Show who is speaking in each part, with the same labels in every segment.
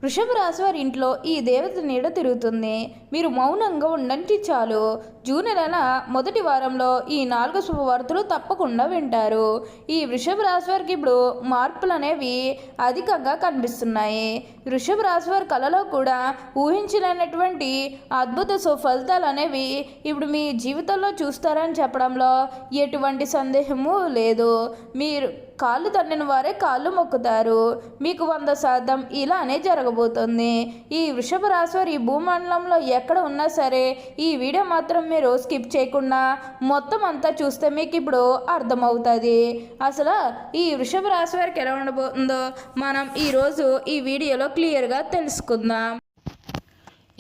Speaker 1: వృషభ రాశి వారి ఇంట్లో ఈ దేవత నీడ తిరుగుతుంది. మీరు మౌనంగా ఉండండి చాలు. జూన్ నెల మొదటి వారంలో ఈ 4 శుభవార్తలు తప్పకుండా వింటారు. ఈ వృషభ రాశి వారికి ఇప్పుడు మార్పులు అనేవి అధికంగా కనిపిస్తున్నాయి. వృషభ రాశి వారి కళలో కూడా ఊహించలేనటువంటి అద్భుత సుఫలితాలు అనేవి ఇప్పుడు మీ జీవితంలో చూస్తారని చెప్పడంలో ఎటువంటి సందేహము లేదు. మీరు కాళ్ళు తన్నిన వారే కాళ్ళు మొక్కుతారు. మీకు 100% ఇలానే జరగబోతుంది. ఈ వృషభ రాశి వారు ఈ భూమండలంలో ఎక్కడ ఉన్నా సరే ఈ వీడియో మాత్రం మీరు స్కిప్ చేయకుండా మొత్తం అంతా చూస్తే మీకు ఇప్పుడు అర్థమవుతుంది. అసలు ఈ వృషభ రాశి వారికి ఎలా ఉండబోతుందో మనం ఈరోజు ఈ వీడియోలో క్లియర్గా తెలుసుకుందాం.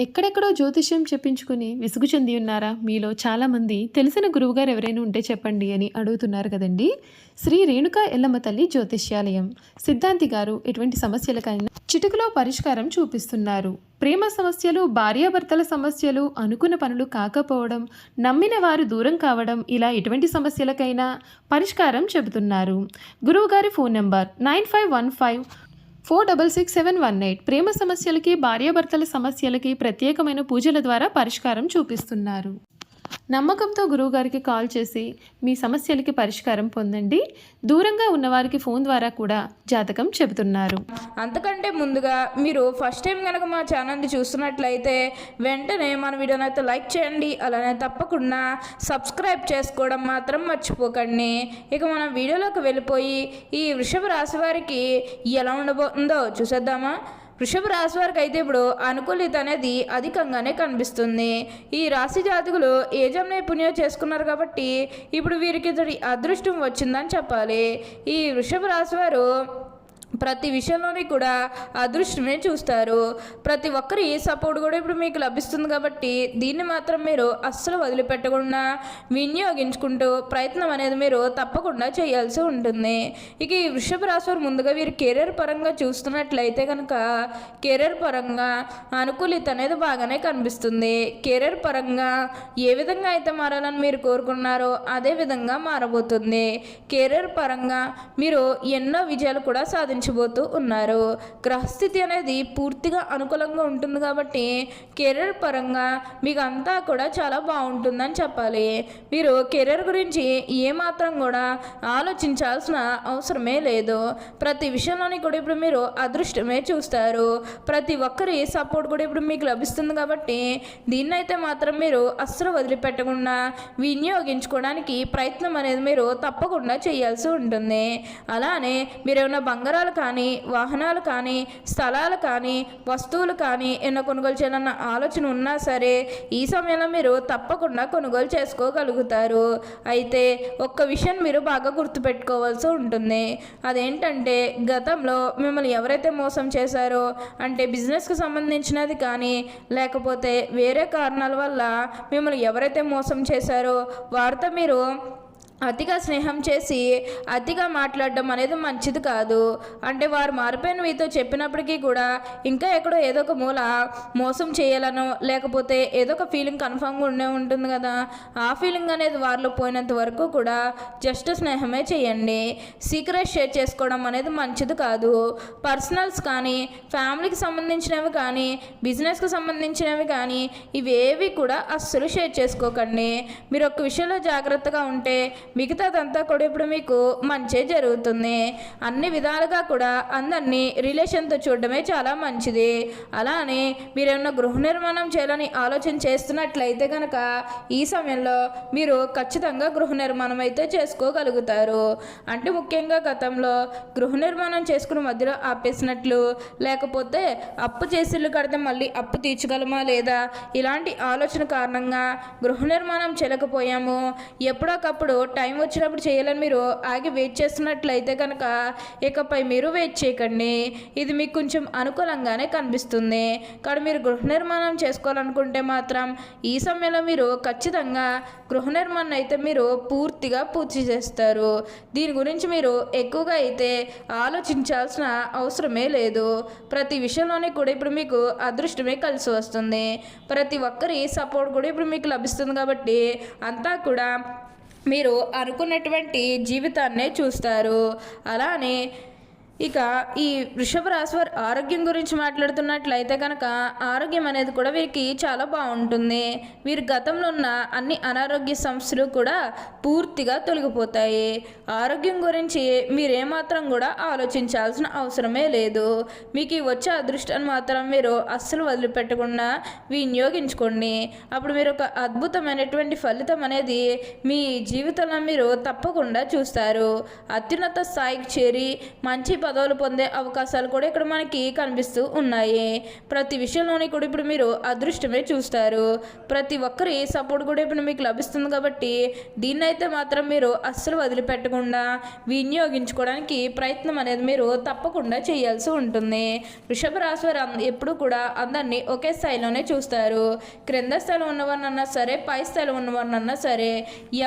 Speaker 2: ఎక్కడెక్కడో జ్యోతిష్యం చెప్పించుకుని విసుగు చెంది ఉన్నారా? మీలో చాలామంది తెలిసిన గురువుగారు ఎవరైనా ఉంటే చెప్పండి అని అడుగుతున్నారు కదండి. శ్రీ రేణుకా ఎల్లమ్మ తల్లి జ్యోతిష్యాలయం సిద్ధాంతి గారు ఎటువంటి సమస్యలకైనా చిటికలో పరిష్కారం చూపిస్తున్నారు. ప్రేమ సమస్యలు, భార్యాభర్తల సమస్యలు, అనుకున్న పనులు కాకపోవడం, నమ్మిన వారు దూరం కావడం, ఇలా ఎటువంటి సమస్యలకైనా పరిష్కారం చెబుతున్నారు. గురువుగారి ఫోన్ నెంబర్ 9515466718. ప్రేమ సమస్యలకి, భార్యాభర్తల సమస్యలకి ప్రత్యేకమైన పూజల ద్వారా పరిష్కారం చూపిస్తున్నారు. నమ్మకంతో గురువుగారికి కాల్ చేసి మీ సమస్యలకి పరిష్కారం పొందండి. దూరంగా ఉన్నవారికి ఫోన్ ద్వారా కూడా జాతకం చెబుతున్నారు.
Speaker 1: అంతకంటే ముందుగా మీరు ఫస్ట్ టైం కనుక మా ఛానల్ని చూస్తున్నట్లయితే వెంటనే మన వీడియోని అయితే లైక్ చేయండి. అలానే తప్పకుండా సబ్స్క్రైబ్ చేసుకోవడం మాత్రం మర్చిపోకండి. ఇక మనం వీడియోలోకి వెళ్ళిపోయి ఈ వృషభ రాశి వారికి ఎలా ఉండబోతుందో చూసేద్దామా. వృషభ రాశి వారికి అయితే ఇప్పుడు అనుకూలిత అనేది అధికంగానే కనిపిస్తుంది. ఈ రాశి జాతకులు ఏ జన్మ పుణ్యం చేసుకున్నారు కాబట్టి ఇప్పుడు వీరికి అదృష్టం వచ్చిందని చెప్పాలి. ఈ వృషభ రాశి వారు ప్రతి విషయంలోని కూడా అదృష్టమే చూస్తారు. ప్రతి ఒక్కరి సపోర్ట్ కూడా ఇప్పుడు మీకు లభిస్తుంది కాబట్టి దీన్ని మాత్రం మీరు అస్సలు వదిలిపెట్టకుండా వినియోగించుకుంటూ ప్రయత్నం అనేది మీరు తప్పకుండా చేయాల్సి ఉంటుంది. ఇక ఈ వృషభ రాశి వారు ముందుగా వీరు కెరీర్ పరంగా చూస్తున్నట్లయితే కనుక కెరీర్ పరంగా అనుకూలిత అనేది బాగానే కనిపిస్తుంది. కెరీర్ పరంగా ఏ విధంగా అయితే మారాలని మీరు కోరుకున్నారో అదే విధంగా మారబోతుంది. కెరీర్ పరంగా మీరు ఎన్నో విజయాలు కూడా సాధించబోతూ ఉన్నారు. గ్రహస్థితి అనేది పూర్తిగా అనుకూలంగా ఉంటుంది కాబట్టి కెరీర్ పరంగా మీకు అంతా కూడా చాలా బాగుంటుందని చెప్పాలి. మీరు కెరీర్ గురించి ఏమాత్రం కూడా ఆలోచించాల్సిన అవసరమే లేదు. ప్రతి విషయంలోని కూడా ఇప్పుడు మీరు అదృష్టమే చూస్తారు. ప్రతి ఒక్కరి సపోర్ట్ కూడా ఇప్పుడు మీకు లభిస్తుంది కాబట్టి దీన్నైతే మాత్రం మీరు అస్సలు వదిలిపెట్టకుండా వినియోగించుకోవడానికి ప్రయత్నం అనేది మీరు తప్పకుండా చేయాల్సి ఉంటుంది. అలానే మీరు ఏమైనా బంగారాలు కానీ, వాహనాలు కానీ, స్థలాలు కానీ, వస్తువులు కానీ ఎన్నో కొనుగోలు చేయాలన్న ఆలోచన ఉన్నా సరే ఈ సమయంలో మీరు తప్పకుండా కొనుగోలు చేసుకోగలుగుతారు. అయితే ఒక్క విషయం మీరు బాగా గుర్తుపెట్టుకోవాల్సి ఉంటుంది. అదేంటంటే గతంలో మిమ్మల్ని ఎవరైతే మోసం చేశారో, అంటే బిజినెస్కి సంబంధించినది కానీ లేకపోతే వేరే కారణాల వల్ల మిమ్మల్ని ఎవరైతే మోసం చేశారో వారితో మీరు అతిగా స్నేహం చేసి అతిగా మాట్లాడడం అనేది మంచిది కాదు. అంటే వారు మారిపోయిన మీతో చెప్పినప్పటికీ కూడా ఇంకా ఎక్కడో ఏదో ఒక మూల మోసం చేయాలనో లేకపోతే ఏదో ఒక ఫీలింగ్ కన్ఫామ్గా ఉండే ఉంటుంది కదా, ఆ ఫీలింగ్ అనేది వారిలో పోయినంత వరకు కూడా జస్ట్ స్నేహమే చేయండి. సీక్రెట్ షేర్ చేసుకోవడం అనేది మంచిది కాదు. పర్సనల్స్ కానీ, ఫ్యామిలీకి సంబంధించినవి కానీ, బిజినెస్కి సంబంధించినవి కానీ ఇవేవి కూడా అస్సలు షేర్ చేసుకోకండి. మీరు ఒక్క విషయంలో జాగ్రత్తగా ఉంటే మిగతాదంతా కూడా ఇప్పుడు మీకు మంచి జరుగుతుంది. అన్ని విధాలుగా కూడా అందరినీ రిలేషన్తో చూడడమే చాలా మంచిది. అలానే మీరేమన్నా గృహ నిర్మాణం చేయాలని ఆలోచన చేస్తున్నట్లయితే కనుక ఈ సమయంలో మీరు ఖచ్చితంగా గృహ నిర్మాణం అయితే చేసుకోగలుగుతారు. అంటే ముఖ్యంగా గతంలో గృహ నిర్మాణం చేసుకుని మధ్యలో ఆపేసినట్లు, లేకపోతే అప్పు చేసిళ్ళు కడితే మళ్ళీ అప్పు తీర్చగలమా లేదా ఇలాంటి ఆలోచన కారణంగా గృహ నిర్మాణం చేయలేకపోయాము, ఎప్పుడొకప్పుడు టైం వచ్చినప్పుడు చేయాలని మీరు ఆగి వెయిట్ చేస్తున్నట్లయితే కనుక ఇకపై మీరు వెయిట్ చేయకండి. ఇది మీకు కొంచెం అనుకూలంగానే కనిపిస్తుంది. కానీ మీరు గృహ నిర్మాణం చేసుకోవాలనుకుంటే మాత్రం ఈ సమయంలో మీరు ఖచ్చితంగా గృహ నిర్మాణం అయితే మీరు పూర్తిగా పూర్తి చేస్తారు. దీని గురించి మీరు ఎక్కువగా అయితే ఆలోచించాల్సిన అవసరమే లేదు. ప్రతి విషయంలోనే కూడా ఇప్పుడు మీకు అదృష్టమే కలిసి వస్తుంది. ప్రతి ఒక్కరి సపోర్ట్ కూడా ఇప్పుడు మీకు లభిస్తుంది కాబట్టి అంతా కూడా మీరు అనుకున్నటువంటి జీవితాన్నే చూస్తారు. అలానే ఇక ఈ వృషభ రాశి వారి ఆరోగ్యం గురించి మాట్లాడుతున్నట్లయితే కనుక ఆరోగ్యం అనేది కూడా వీరికి చాలా బాగుంటుంది. వీరి గతంలో ఉన్న అన్ని అనారోగ్య సమస్యలు కూడా పూర్తిగా తొలగిపోతాయి. ఆరోగ్యం గురించి మీరేమాత్రం కూడా ఆలోచించాల్సిన అవసరమే లేదు. మీకు ఈ వచ్చే అదృష్టాన్ని మాత్రం మీరు అస్సలు వదిలిపెట్టకుండా వినియోగించుకోండి. అప్పుడు మీరు ఒక అద్భుతమైనటువంటి ఫలితం అనేది మీ జీవితంలో మీరు తప్పకుండా చూస్తారు. అత్యున్నత స్థాయికి చేరి మంచి పదవులు పొందే అవకాశాలు కూడా ఇక్కడ మనకి కనిపిస్తూ ఉన్నాయి. ప్రతి విషయంలోని కూడా ఇప్పుడు మీరు అదృష్టమే చూస్తారు. ప్రతి ఒక్కరి సపోర్ట్ కూడా ఇప్పుడు మీకు లభిస్తుంది. కాబట్టి దీన్నైతే మాత్రం మీరు అస్సలు వదిలిపెట్టకుండా వినియోగించుకోవడానికి ప్రయత్నం అనేది మీరు తప్పకుండా చేయాల్సి ఉంటుంది. వృషభ రాశి వారు ఎప్పుడు కూడా అందరినీ ఒకే స్థాయిలోనే చూస్తారు. క్రింద స్థాయిలో ఉన్నవారినన్నా సరే, పై స్థాయిలో ఉన్నవారినన్నా సరే,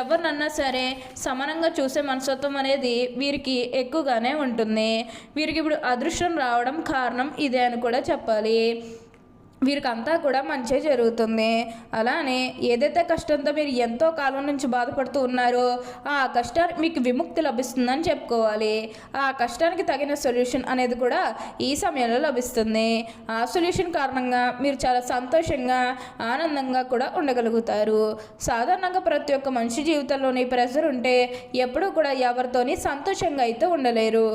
Speaker 1: ఎవరినన్నా సరే సమానంగా చూసే మనస్తత్వం అనేది వీరికి ఎక్కువగానే ఉంటుంది. వీరికి ఇప్పుడు అదృష్టం రావడం కారణం ఇదే అని కూడా చెప్పాలి. వీరికంతా కూడా మంచి జరుగుతుంది. అలానే ఏదైతే కష్టంతో మీరు ఎంతో కాలం నుంచి బాధపడుతూ ఉన్నారో ఆ కష్టానికి మీకు విముక్తి లభిస్తుందని చెప్పుకోవాలి. ఆ కష్టానికి తగిన సొల్యూషన్ అనేది కూడా ఈ సమయంలో లభిస్తుంది. ఆ సొల్యూషన్ కారణంగా మీరు చాలా సంతోషంగా ఆనందంగా కూడా ఉండగలుగుతారు. సాధారణంగా ప్రతి ఒక్క మనిషి జీవితంలోని ప్రెజర్ ఉంటే ఎప్పుడూ కూడా ఎవరితోని సంతోషంగా అయితే ఉండలేరు.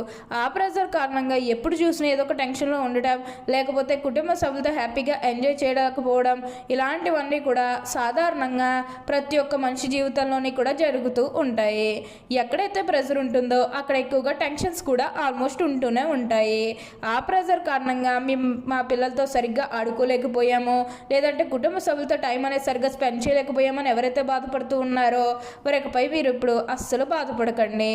Speaker 1: ఆ ప్రెజర్ కారణంగా ఎప్పుడు చూసినా ఏదో ఒక టెన్షన్లో ఉండటం, లేకపోతే కుటుంబ సభ్యులతో హ్యాపీగా ఎంజాయ్ చేయలేకపోవడం, ఇలాంటివన్నీ కూడా సాధారణంగా ప్రతి ఒక్క మనిషి జీవితంలోని కూడా జరుగుతూ ఉంటాయి. ఎక్కడైతే ప్రెజర్ ఉంటుందో అక్కడ ఎక్కువగా టెన్షన్స్ కూడా ఆల్మోస్ట్ ఉంటూనే ఉంటాయి. ఆ ప్రెజర్ కారణంగా మా పిల్లలతో సరిగ్గా ఆడుకోలేకపోయామో, లేదంటే కుటుంబ సభ్యులతో టైం అనేది సరిగ్గా స్పెండ్ చేయలేకపోయామని ఎవరైతే బాధపడుతూ ఉన్నారో వారిపై మీరు ఇప్పుడు అస్సలు బాధపడకండి.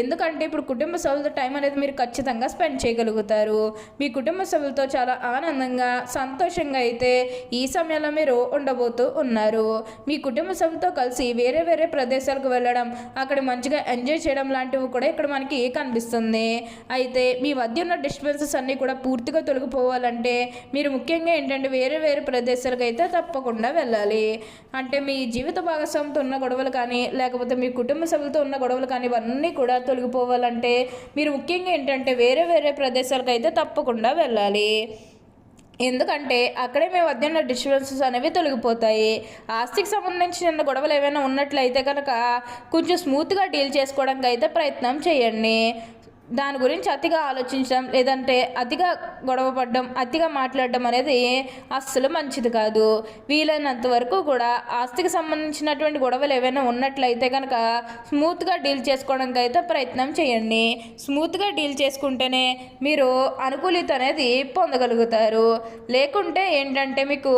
Speaker 1: ఎందుకంటే ఇప్పుడు కుటుంబ సభ్యులతో టైం అనేది మీరు ఖచ్చితంగా స్పెండ్ చేయగలుగుతారు. మీ కుటుంబ సభ్యులతో చాలా ఆనందంగా సంతోషంగా అయితే ఈ సమయంలో మీరు ఉండబోతూ ఉన్నారు. మీ కుటుంబ సభ్యులతో కలిసి వేరే వేరే ప్రదేశాలకు వెళ్ళడం, అక్కడ మంచిగా ఎంజాయ్ చేయడం లాంటివి కూడా ఇక్కడ మనకి కనిపిస్తుంది. అయితే మీ మధ్య ఉన్న డిస్టర్బెన్సెస్ అన్నీ కూడా పూర్తిగా తొలగిపోవాలంటే మీరు ముఖ్యంగా ఏంటంటే వేరే వేరే ప్రదేశాలకు అయితే తప్పకుండా వెళ్ళాలి. అంటే మీ జీవిత భాగస్వామితో ఉన్న గొడవలు కానీ, లేకపోతే మీ కుటుంబ సభ్యులతో ఉన్న గొడవలు కానీ ఇవన్నీ కూడా తొలగిపోవాలంటే మీరు ముఖ్యంగా ఏంటంటే వేరే వేరే ప్రదేశాలకు అయితే తప్పకుండా వెళ్ళాలి. ఎందుకంటే అక్కడే మేము మధ్య ఉన్న డిస్టర్బెన్సెస్ అనేవి తొలగిపోతాయి. ఆస్తికి సంబంధించిన గొడవలు ఏమైనా ఉన్నట్లయితే కనుక కొంచెం స్మూత్గా డీల్ చేసుకోవడానికి అయితే ప్రయత్నం చేయండి. దాని గురించి అతిగా ఆలోచించడం, లేదంటే అతిగా గొడవ పడడం, అతిగా మాట్లాడడం అనేది అస్సలు మంచిది కాదు. వీలైనంత వరకు కూడా ఆస్తికి సంబంధించినటువంటి గొడవలు ఏవైనా ఉన్నట్లయితే కనుక స్మూత్గా డీల్ చేసుకోవడానికి అయితే ప్రయత్నం చేయండి. స్మూత్గా డీల్ చేసుకుంటేనే మీరు అనుకూలిత అనేది పొందగలుగుతారు. లేకుంటే ఏంటంటే మీకు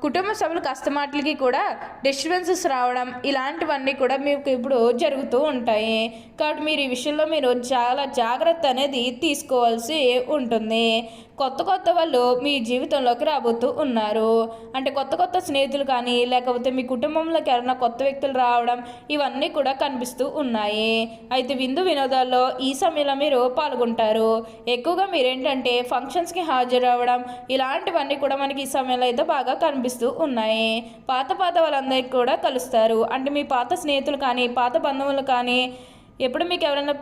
Speaker 1: కుటుంబ సభ్యులు కష్టమాటలకి కూడా డిస్టర్బెన్సెస్ రావడం, ఇలాంటివన్నీ కూడా మీకు ఇప్పుడు జరుగుతూ ఉంటాయి. కాబట్టి మీరు ఈ విషయంలో మీరు చాలా జాగ్రత్త అనేది తీసుకోవాల్సి ఉంటుంది. కొత్త కొత్త వాళ్ళు మీ జీవితంలోకి రాబోతూ ఉన్నారు. అంటే కొత్త కొత్త స్నేహితులు కానీ, లేకపోతే మీ కుటుంబంలోకి ఎవరైనా కొత్త వ్యక్తులు రావడం, ఇవన్నీ కూడా కనిపిస్తూ ఉన్నాయి. అయితే విందు వినోదాల్లో ఈ సమయంలో మీరు పాల్గొంటారు. ఎక్కువగా మీరేంటంటే ఫంక్షన్స్కి హాజరు అవ్వడం, ఇలాంటివన్నీ కూడా మనకి ఈ సమయంలో అయితే బాగా కనిపిస్తూ ఉన్నాయి. పాత వాళ్ళందరికీ కూడా కలుస్తారు. అంటే మీ పాత స్నేహితులు కానీ, పాత బంధువులు కానీ, ఎప్పుడు మీకు ఎవరైనా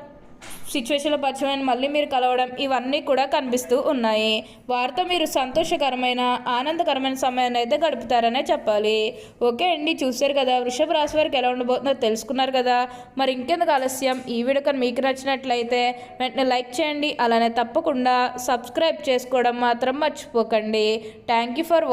Speaker 1: సిచ్యువేషన్లో పరిచయమైన మళ్ళీ మీరు కలవడం, ఇవన్నీ కూడా కనిపిస్తూ ఉన్నాయి. వారితో మీరు సంతోషకరమైన ఆనందకరమైన సమయాన్ని అయితే గడుపుతారనే చెప్పాలి. ఓకే అండి, చూశారు కదా వృషభ రాశి వారికి ఎలా ఉండబోతుందో తెలుసుకున్నారు కదా. మరి ఇంకెందుకు ఆలస్యం, ఈ వీడియో కానీ మీకు నచ్చినట్లయితే వెంటనే లైక్ చేయండి. అలానే తప్పకుండా సబ్స్క్రైబ్ చేసుకోవడం మాత్రం మర్చిపోకండి. Thank you for